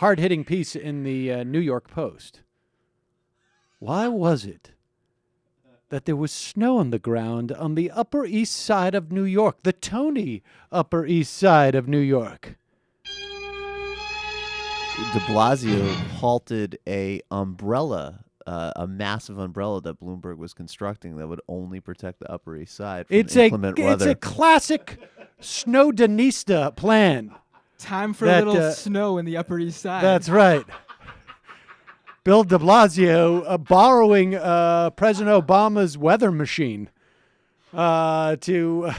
hard-hitting piece in the New York Post. Why was it that there was snow on the ground on the Upper East Side of New York, the Tony Upper East Side of New York? De Blasio halted a massive umbrella that Bloomberg was constructing that would only protect the Upper East Side from inclement weather. It's a classic Snowdenista plan. Time for a little snow in the Upper East Side. That's right. Bill de Blasio borrowing President Obama's weather machine to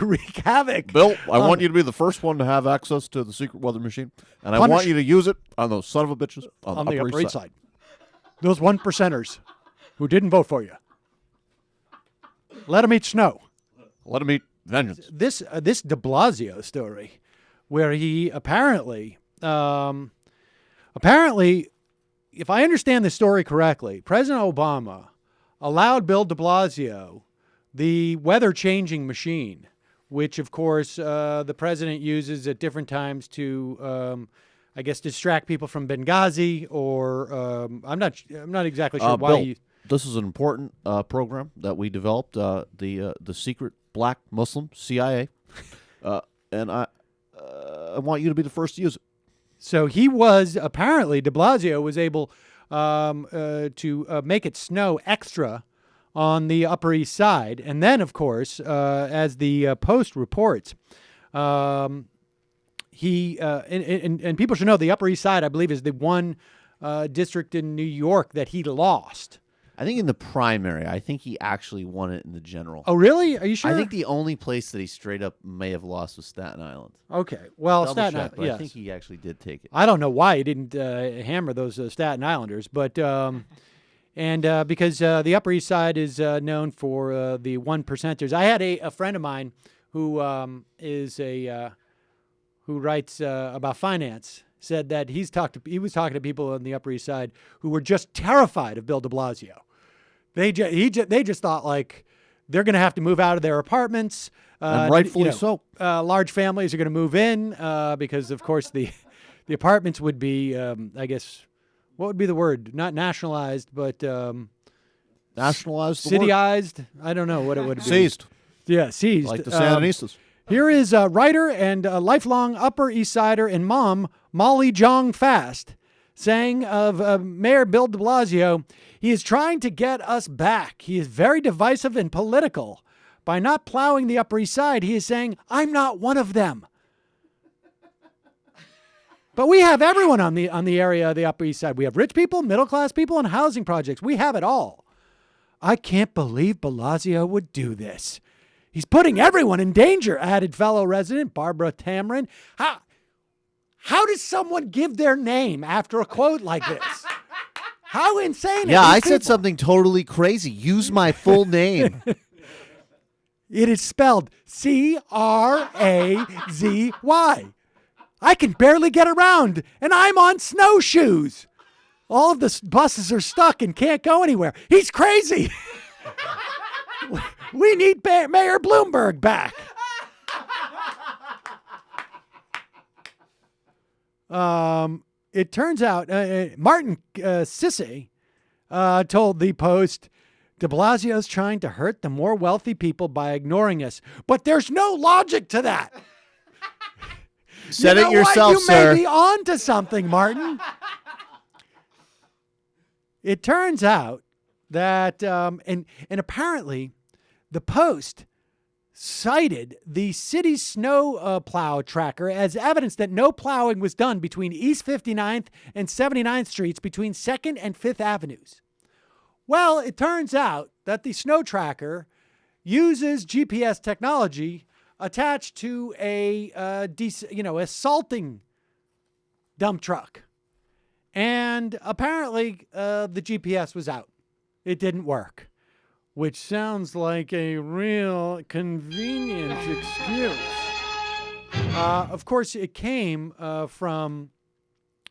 wreak havoc. Bill, I want you to be the first one to have access to the secret weather machine, and I want you to use it on those son of a bitches on the Upper East Side. Those 1%ers who didn't vote for you. Let them eat snow. Let them eat vengeance. This de Blasio story, where he apparently, if I understand the story correctly, President Obama allowed Bill de Blasio the weather-changing machine, which, of course, the president uses at different times to, I guess, distract people from Benghazi, or I'm not exactly sure why. Bill, this is an important program that we developed, the secret black Muslim CIA, and I want you to be the first to use it. So he was, apparently, de Blasio was able to make it snow extra on the Upper East Side. And then, of course, as the Post reports, he and people should know the Upper East Side, I believe, is the one district in New York that he lost. I think in the primary. I think he actually won it in the general. Oh, really? Are you sure? I think the only place that he straight up may have lost was Staten Island. Okay. Well, Double Staten check, Island, but yes. I think he actually did take it. I don't know why he didn't hammer those Staten Islanders, but because the Upper East Side is known for the 1%ers. I had a friend of mine who who writes about finance, said that he was talking to people on the Upper East Side who were just terrified of Bill de Blasio. They just thought, like, they're going to have to move out of their apartments. And rightfully so. Large families are going to move in because, of course, the apartments would be, I guess, what would be the word? Not nationalized, but nationalized, cityized. I don't know what it would be. Seized. Yeah, seized. Like the Sandinistas. Here is writer and lifelong Upper East Sider and mom, Molly Jong Fast, saying of Mayor Bill de Blasio, he is trying to get us back. He is very divisive and political. By not plowing the Upper East Side, he is saying, I'm not one of them. But we have everyone on the area of the Upper East Side. We have rich people, middle-class people, and housing projects. We have it all. I can't believe Blasio would do this. He's putting everyone in danger, added fellow resident Barbara Tamrin. How does someone give their name after a quote like this? How insane Yeah, I people? said something totally crazy. Use my full name. It is spelled Crazy. I can barely get around, and I'm on snowshoes. All of the buses are stuck and can't go anywhere. He's crazy. We need Mayor Bloomberg back. It turns out Martin Sisse told the Post, de Blasio's trying to hurt the more wealthy people by ignoring us. But there's no logic to that. Said it yourself, you sir. You may be on to something, Martin. It turns out that, and apparently, the Post cited the city's snow plow tracker as evidence that no plowing was done between East 59th and 79th Streets between 2nd and 5th Avenues. Well, it turns out that the snow tracker uses GPS technology attached to a salting dump truck. And apparently the GPS was out. It didn't work, which sounds like a real convenient excuse. Of course, it came from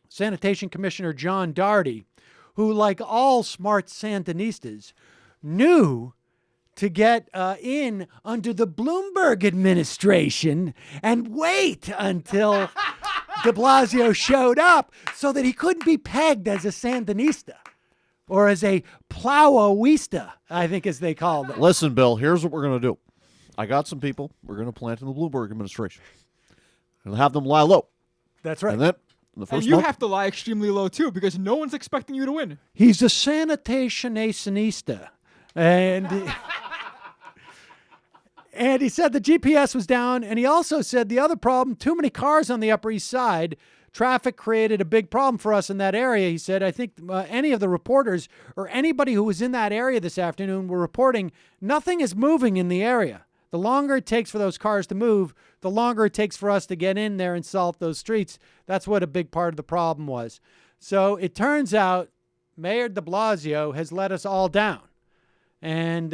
Sanitation Commissioner John Daugherty, who, like all smart Sandinistas, knew to get in under the Bloomberg administration and wait until de Blasio showed up so that he couldn't be pegged as a Sandinista or as a Plowista, I think as they called it. Listen, Bill, here's what we're going to do. I got some people we're going to plant in the Bloomberg administration. And have them lie low. That's right. And then the first And you have to lie extremely low, too, because no one's expecting you to win. He's a sanitationista. And and he said the GPS was down. And he also said the other problem, too many cars on the Upper East Side. Traffic created a big problem for us in that area. He said, I think any of the reporters or anybody who was in that area this afternoon were reporting nothing is moving in the area. The longer it takes for those cars to move, the longer it takes for us to get in there and salt those streets. That's what a big part of the problem was. So it turns out Mayor de Blasio has let us all down and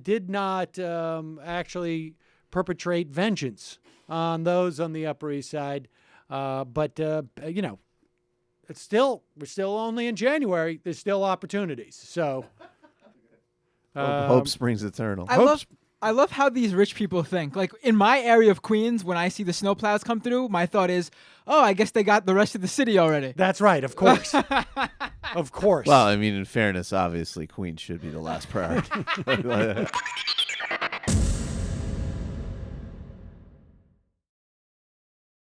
did not actually perpetrate vengeance on those on the Upper East Side. But you know, we're still only in January. There's still opportunities. So hope springs eternal. I love how these rich people think. Like in my area of Queens, when I see the snowplows come through, my thought is, oh, I guess they got the rest of the city already. That's right, of course. Of course. Well, I mean, in fairness, obviously, Queens should be the last priority.